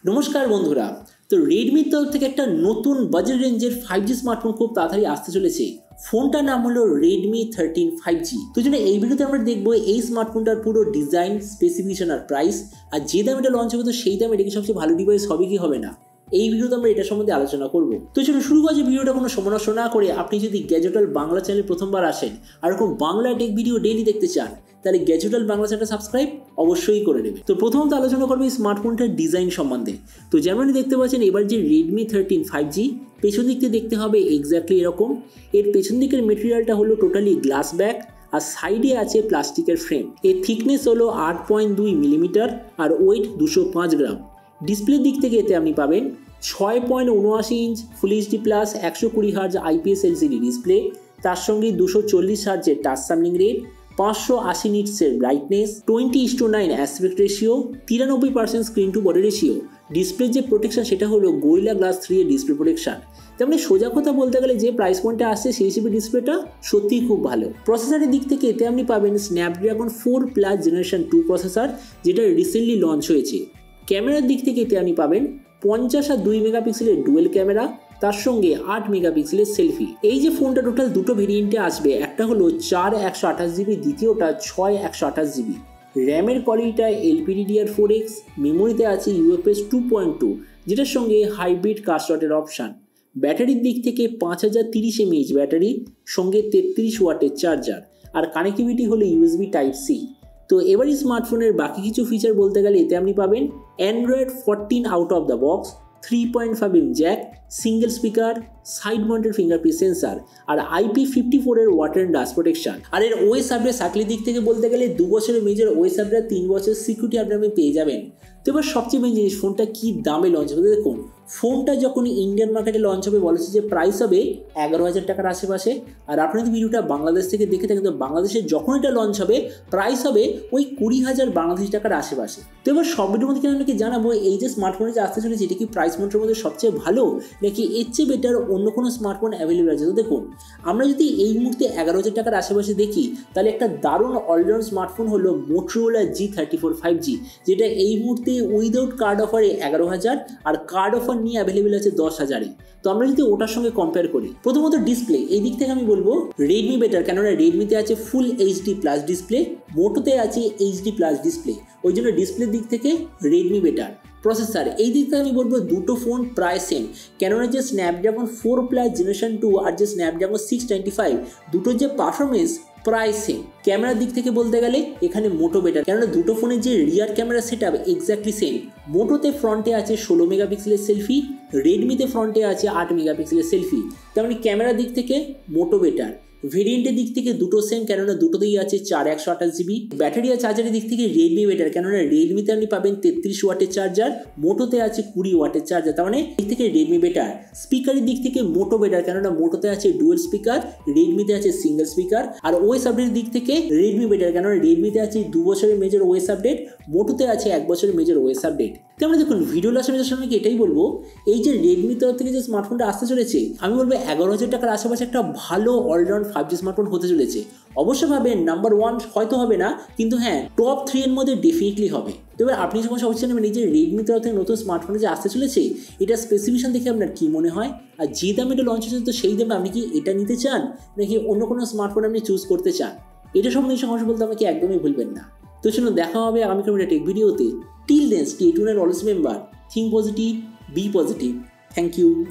নমস্কার বন্ধুরা। তো রেডমির তরফ থেকে একটা নতুন বাজেট রেঞ্জের 5G স্মার্টফোন খুব তাড়াতাড়ি আসতে চলেছে। ফোনটার নাম হলো Redmi 13 5G। তো জন্য এই ভিডিওতে আমরা দেখবো এই স্মার্টফোনটার পুরো ডিজাইন, স্পেসিফিকেশন আর প্রাইস, আর যে দাম এটা লঞ্চ হবে তো সেই দাম এটা কি সবচেয়ে ভালো ডিভাইস হবে কি হবে না, এই ভিডিওতে আমরা এটা সম্বন্ধে আলোচনা করব। তো চলুন শুরু করা যে ভিডিওটা কোনো সময় নষ্ট না করে, আপনি যদি গ্যাজেটাল বাংলা চ্যানেলে প্রথমবার আসেন আর এরকম বাংলা টেক ভিডিও ডেইলি দেখতে চান, তাহলে গ্যাজেটাল বাংলা চ্যানেলটা সাবস্ক্রাইব অবশ্যই করে নেবে। তো প্রথমত আলোচনা করবে স্মার্টফোনটার ডিজাইন সম্বন্ধে। তো যেমনই দেখতে পাচ্ছেন এবার যে Redmi 13 5G, পেছন দিক থেকে দেখতে হবে এক্স্যাক্টলি এরকম। এর পেছন দিকের মেটেরিয়ালটা হলো টোটালি গ্লাস ব্যাক, আর সাইডে আছে প্লাস্টিকের ফ্রেম। এর থিকনেস হলো 8.2 মিলিমিটার আর ওয়েট 205 গ্রাম। ডিসপ্লের দিক থেকে এতে আপনি পাবেন 6.79 inch full HD plus 120 hertz IPS LCD display, তার সঙ্গে 240 হার্জের টাচ সামলিং রেট, 580 নিটসের brightness, 20:9 aspect ratio, 93% screen to body ratio. ডিসপ্লের যে প্রোটেকশন সেটা হলো গোরিলা গ্লাস 3 এর ডিসপ্লে প্রোটেকশন। তেমনি সোজা কথা বলতে গেলে যে প্রাইস পয়েন্টে আসছে সেই হিসেবে ডিসপ্লেটা সত্যিই খুব ভালো। প্রসেসরের দিক থেকে এতে আপনি পাবেন স্ন্যাপড্রাগন 4+ জেনারেশন 2 প্রসেসর, যেটা রিসেন্টলি লঞ্চ হয়েছে। ক্যামেরার দিক থেকে এতে আপনি পাবেন 50 আর 2 মেগাপিক্সেলের ডুয়েল ক্যামেরা, তার সঙ্গে 8 মেগাপিক্সেলের সেলফি। এই যে ফোনটা টোটাল দুটো ভেরিয়েন্টে আসবে, একটা হলো 4 128GB, দ্বিতীয়টা 6 128GB। র্যামের কোয়ালিটিটা LPDDR4X, মেমোরিতে আছে UFS 2.2, যেটার সঙ্গে হাইব্রিড কার স্লটের অপশান। ব্যাটারির দিক থেকে 5030 mAh ব্যাটারি, সঙ্গে 33 ওয়াটের চার্জার, আর কানেক্টিভিটি হলো USB Type-C। তো এবারই স্মার্টফোনের বাকি কিছু ফিচার বলতে গেলে এতে আপনি পাবেন Android 14 out of the box, 3.5mm jack, single speaker, side mounted fingerprint sensor, আর IP54 এর ওয়াটার অ্যান্ড ডাস্ট প্রোটেকশন। আর এর ওএস আপডেট সাইকেলের দিক থেকে বলতে গেলে 2 বছরের মেজর ওএস আপডেট, 3 বছরের সিকিউরিটি আপডেট আপনি পেয়ে যাবেন। তো এবার সবচেয়ে মেন জিনিস, ফোনটা কি দামে লঞ্চ হবে। দেখুন, ফোনটা যখন ইন্ডিয়ান মার্কেটে লঞ্চ হবে বলেছে যে প্রাইস হবে 11,000 টাকার আশেপাশে। আর আপনি যদি ভিডিওটা বাংলাদেশ থেকে দেখে থাকেন তো বাংলাদেশে যখন এটা লঞ্চ হবে প্রাইস হবে ওই 20,000 বাংলাদেশি টাকার আশেপাশে। তো এবার সব ভিডিওর মধ্যে কিন্তু আপনাকে জানাবো এই যে স্মার্টফোনে যে আসতে চলেছে এটা কি প্রাইস পয়েন্টের মধ্যে সবচেয়ে ভালো, নাকি এর চেয়ে বেটার অন্য কোনো স্মার্টফোন অ্যাভেলেবল আছে। তো দেখুন, আমরা যদি এই মুহূর্তে 11,000 টাকার আশেপাশে দেখি, তাহলে একটা দারুণ অলরাউন্ড স্মার্টফোন হলো Motorola G34 5G, যেটা এই মুহূর্তে উইদাউট কার্ড অফারে 11,000 আর কার্ড অফার নিয়ে অ্যাভেলেবল আছে 10,000-এ। তো আমরা যদি ওটার সঙ্গে কম্পেয়ার করি, প্রথমত ডিসপ্লে এই দিক থেকে আমি বলবো রেডমি বেটার, কেননা রেডমিতে আছে ফুল এইচডি প্লাস ডিসপ্লে, মোটোতে আছে এইচডি প্লাস ডিসপ্লে, ওই জন্য ডিসপ্লের দিক থেকে রেডমি বেটার। প্রসেসর এই দিক থেকে আমি বলবো দুটো ফোন প্রায় সেম, কেননা যে স্ন্যাপড্রাগন 4+ জেনারেশন 2 আর যে স্ন্যাপড্রাগন 695, দুটোর যে পারফরমেন্স প্রায় সেম। ক্যামেরার দিক থেকে বলতে গেলে এখানে মোটো বেটার, কেননা দুটো ফোনের যে rear camera set up exactly same. মোটোতে ফ্রন্টে আছে 16 মেগাপিক্সেলের সেলফি, রেডমিতে ফ্রন্টে আছে 8 মেগাপিক্সেলের সেলফি। তেমন ক্যামেরার দিক থেকে মোটো বেটার। ভেরিয়েন্টের দিক থেকে দুটো সেম, কেননা দুটোতেই আছে 4 128GB। ব্যাটারি আর চার্জারের দিক থেকে রেডমি বেটার, কেননা রেডমিতে আপনি পাবেন 33 ওয়াটের চার্জার, মোটোতে আছে 20 ওয়াটের চার্জার, তার মানে দিক থেকে রেডমি বেটার। স্পিকারের দিক থেকে মোটো বেটার, কেননা মোটোতে আছে ডুয়েল স্পিকার, রেডমিতে আছে সিঙ্গেল স্পিকার। আর ওএস আপডেটের দিক থেকে রেডমি বেটার, কেননা রেডমিতে আছে 2 বছরের মেজর ওএস আপডেট, মোটোতে আছে 1 বছরের মেজর ওএস আপডেট। তেমন দেখুন, ভিডিও লাস্টের সামনে এটাই বলবো, এই যে রেডমির তরফ থেকে যে স্মার্টফোনটা আসতে চলেছে, আমি বলবো 11,000 টাকার আশেপাশে একটা ভালো অলরাউন্ড 5G স্মার্টফোন হতে চলেছে। অবশ্য ভাবেন নাম্বার 1 হয়তো হবে না, কিন্তু হ্যাঁ টপ 3 এর মধ্যে ডেফিনেটলি হবে। তো এবার আপনি যখন সবচেয়ে নেবেন এই যে রেডমির তরফ থেকে নতুন স্মার্টফোনে যে আসতে চলেছে, এটা স্পেসিফিকেশন দেখে আপনার কি মনে হয়, আর যে দামে এটা লঞ্চ হচ্ছে তো সেই দামে আপনি কি এটা নিতে চান, নাকি অন্য কোনো স্মার্টফোন আপনি চুজ করতে চান, এটা সম্বন্ধে সমস্যা বলতে আমাকে একদমই ভুলবেন না। তো চলুন দেখা হবে আগামীকাল একটা টেক ভিডিওতে। Till then stay tuned and always remember, think positive, be positive. Thank you.